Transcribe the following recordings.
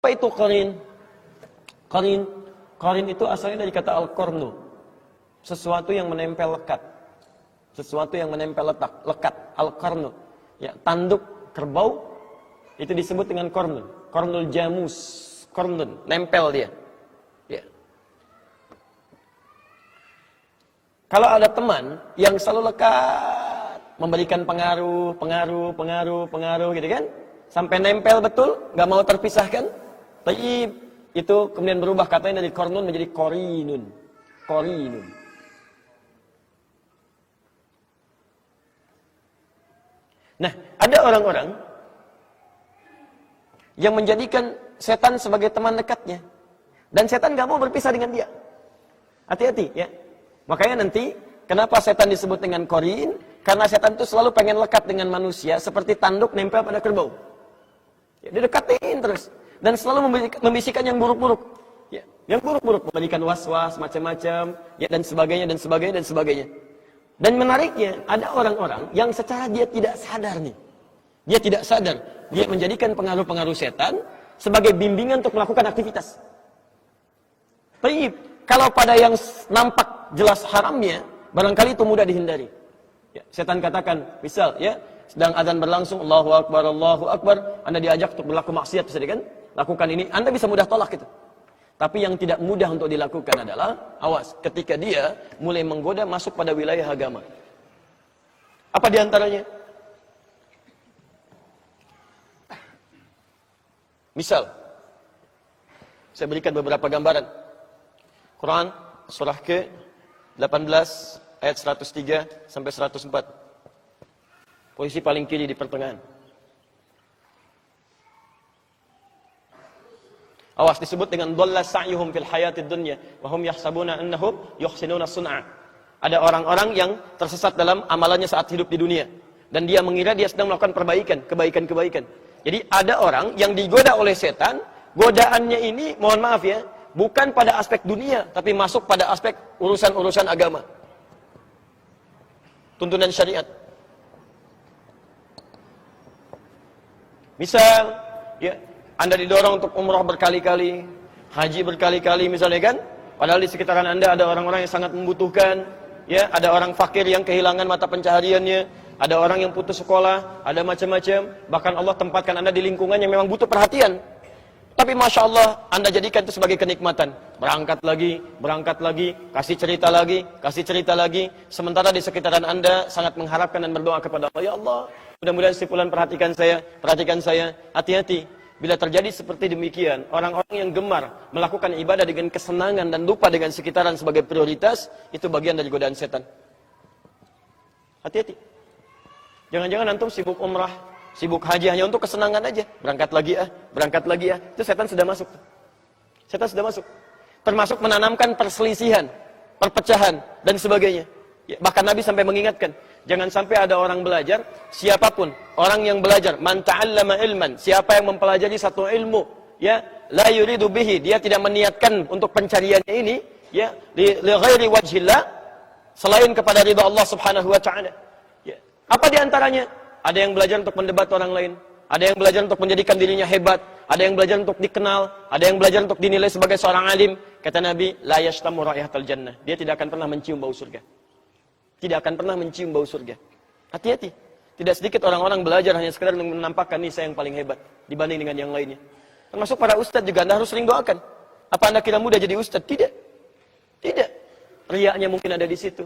Apa itu qarin? Qarin itu asalnya dari kata al-qarnu. Sesuatu yang menempel lekat. Sesuatu yang menempel lekat. Al-qarnu. Ya, tanduk kerbau itu disebut dengan qarnun. Qarnul jamus. Qarnun, nempel dia. Ya. Kalau ada teman yang selalu lekat, memberikan pengaruh gitu kan, sampai nempel betul, nggak mau terpisahkan, tapi itu kemudian berubah katanya dari qarnun menjadi qarinun. Qarinun. Nah, ada orang-orang yang menjadikan setan sebagai teman dekatnya, dan setan nggak mau berpisah dengan dia. Hati-hati ya. Makanya nanti kenapa setan disebut dengan qarin? Karena setan itu selalu pengen lekat dengan manusia seperti tanduk nempel pada kerbau. Ya, didekatin terus dan selalu membisikkan yang buruk-buruk. Ya, yang buruk-buruk, memberikan was-was macam-macam, ya, dan sebagainya. Dan menariknya, ada orang-orang yang secara dia tidak sadar nih. Dia tidak sadar, dia menjadikan pengaruh-pengaruh setan sebagai bimbingan untuk melakukan aktivitas. Tapi kalau pada yang nampak jelas haramnya, barangkali itu mudah dihindari. Ya, setan katakan, misal ya, sedang azan berlangsung, Allahu Akbar, Anda diajak untuk berlaku maksiat, bisa kan? Lakukan ini, Anda bisa mudah tolak itu. Tapi yang tidak mudah untuk dilakukan adalah, awas, ketika dia mulai menggoda masuk pada wilayah agama. Apa diantaranya? Misal, saya berikan beberapa gambaran. Quran, surah ke-18, ayat 103 sampai 104. Posisi paling kiri di pertengahan. Awas, disebut dengan dhalla sa'yuhum fil hayatid dunya wa hum yahsabuna annahum yuhsinuna sun'a. Ada orang-orang yang tersesat dalam amalannya saat hidup di dunia dan dia mengira dia sedang melakukan kebaikan. Jadi ada orang yang digoda oleh setan, godaannya ini mohon maaf ya, bukan pada aspek dunia tapi masuk pada aspek urusan-urusan agama. Tuntunan syariat. Misal, ya, Anda didorong untuk umrah berkali-kali, haji berkali-kali misalnya kan? Padahal di sekitaran Anda ada orang-orang yang sangat membutuhkan, ya, ada orang fakir yang kehilangan mata pencahariannya, ada orang yang putus sekolah, ada macam-macam. Bahkan Allah tempatkan Anda di lingkungan yang memang butuh perhatian. Tapi Masya Allah, Anda jadikan itu sebagai kenikmatan. Berangkat lagi, kasih cerita lagi. Sementara di sekitaran Anda sangat mengharapkan dan berdoa kepada Allah, ya Allah, mudah-mudahan si fulan perhatikan saya. Hati-hati. Bila terjadi seperti demikian, orang-orang yang gemar melakukan ibadah dengan kesenangan dan lupa dengan sekitaran sebagai prioritas, itu bagian dari godaan setan. Hati-hati. Jangan-jangan antum sibuk umrah, sibuk haji hanya untuk kesenangan aja. Berangkat lagi ya. Itu setan sudah masuk. Termasuk menanamkan perselisihan, perpecahan, dan sebagainya. Ya, bahkan Nabi sampai mengingatkan, jangan sampai ada orang belajar, siapapun, orang yang belajar, man ta'allama ilman, siapa yang mempelajari satu ilmu, ya, la yuridu bihi, dia tidak meniatkan untuk pencariannya ini, ya, li ghairi wajhillah, selain kepada ridha Allah Subhanahu wa taala. Ya. Apa di antaranya? Ada yang belajar untuk mendebat orang lain, ada yang belajar untuk menjadikan dirinya hebat, ada yang belajar untuk dikenal, ada yang belajar untuk dinilai sebagai seorang alim. Kata Nabi, la yashtamu raihatal jannah, dia tidak akan pernah mencium bau surga. Hati-hati. Tidak sedikit orang-orang belajar hanya sekedar menampakkan nih saya yang paling hebat dibanding dengan yang lainnya. Termasuk para ustadz juga, Anda harus sering doakan. Apa Anda kira mudah jadi ustadz? Tidak. Riaknya mungkin ada di situ.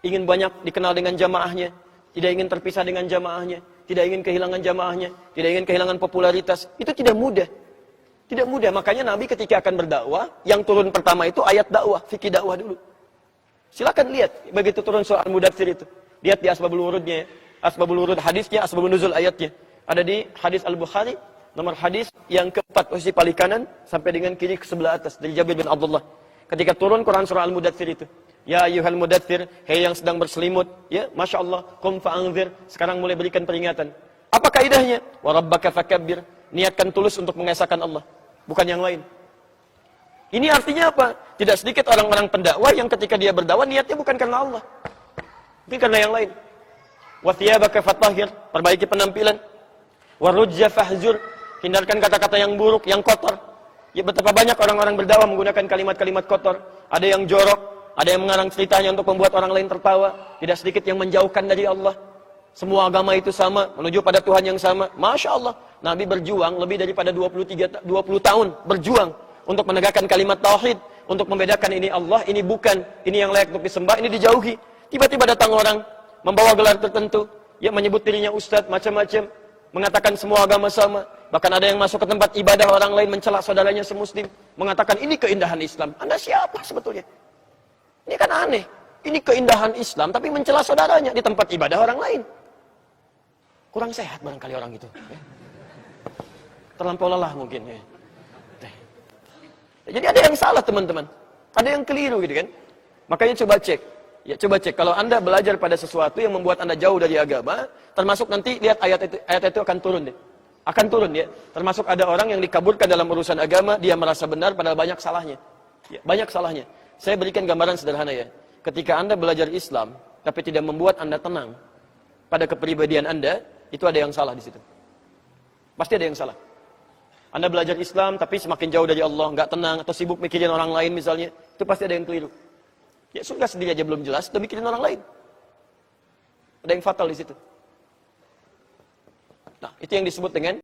Ingin banyak dikenal dengan jamaahnya, tidak ingin terpisah dengan jamaahnya, tidak ingin kehilangan jamaahnya, tidak ingin kehilangan popularitas. Itu tidak mudah. Makanya Nabi ketika akan berdakwah, yang turun pertama itu ayat dakwah, fikih dakwah dulu. Silakan lihat begitu turun surah Al-Mudaththir itu. Lihat di asbabul wurudnya, asbabul wurud hadisnya, asbabun nuzul ayatnya. Ada di hadis Al-Bukhari, nomor hadis yang keempat, posisi paling kanan sampai dengan kiri ke sebelah atas dari Jabir bin Abdullah. Ketika turun Quran surah Al-Mudaththir itu. Ya ayyuhal mudaththir, hei yang sedang berselimut, ya, Masya Allah, qum fa'anzir, sekarang mulai berikan peringatan. Apa kaidahnya? Wa rabbaka fakabbir, niatkan tulus untuk mengesahkan Allah, bukan yang lain. Ini artinya apa? Tidak sedikit orang-orang pendakwah yang ketika dia berdakwah niatnya bukan karena Allah, mungkin karena yang lain. Wa thiyabaka fatahhir, perbaiki penampilan. Wa rujza fahjur, Hindarkan kata-kata yang buruk, yang kotor. Ya betapa banyak orang-orang berdakwah menggunakan kalimat-kalimat kotor. Ada yang jorok, ada yang mengarang ceritanya untuk membuat orang lain tertawa. Tidak sedikit yang menjauhkan dari Allah. Semua agama itu sama, menuju pada Tuhan yang sama. Masya Allah, Nabi berjuang lebih daripada 20 tahun. Berjuang untuk menegakkan kalimat tauhid. Untuk membedakan ini Allah, ini bukan. Ini yang layak untuk disembah, ini dijauhi. Tiba-tiba datang orang, membawa gelar tertentu. Ya menyebut dirinya ustadz, macam-macam. Mengatakan semua agama sama. Bahkan ada yang masuk ke tempat ibadah orang lain mencela saudaranya semuslim. Mengatakan ini keindahan Islam. Anda siapa sebetulnya? Ini kan aneh. Ini keindahan Islam tapi mencela saudaranya di tempat ibadah orang lain. Kurang sehat barangkali orang itu. Terlampau lelah mungkin. Jadi ada yang salah teman-teman. Ada yang keliru gitu kan. Makanya coba cek. Ya coba cek. Kalau Anda belajar pada sesuatu yang membuat Anda jauh dari agama. Termasuk nanti lihat ayat itu akan turun deh. Akan turun ya. Termasuk ada orang yang dikaburkan dalam urusan agama. Dia merasa benar padahal banyak salahnya. Ya, banyak salahnya. Saya berikan gambaran sederhana ya. Ketika Anda belajar Islam, tapi tidak membuat Anda tenang pada kepribadian Anda, itu ada yang salah di situ. Pasti ada yang salah. Anda belajar Islam, tapi semakin jauh dari Allah, nggak tenang, atau sibuk mikirin orang lain misalnya, itu pasti ada yang keliru. Ya surga sendiri aja belum jelas, udah mikirin orang lain. Ada yang fatal di situ. Nah, itu yang disebut dengan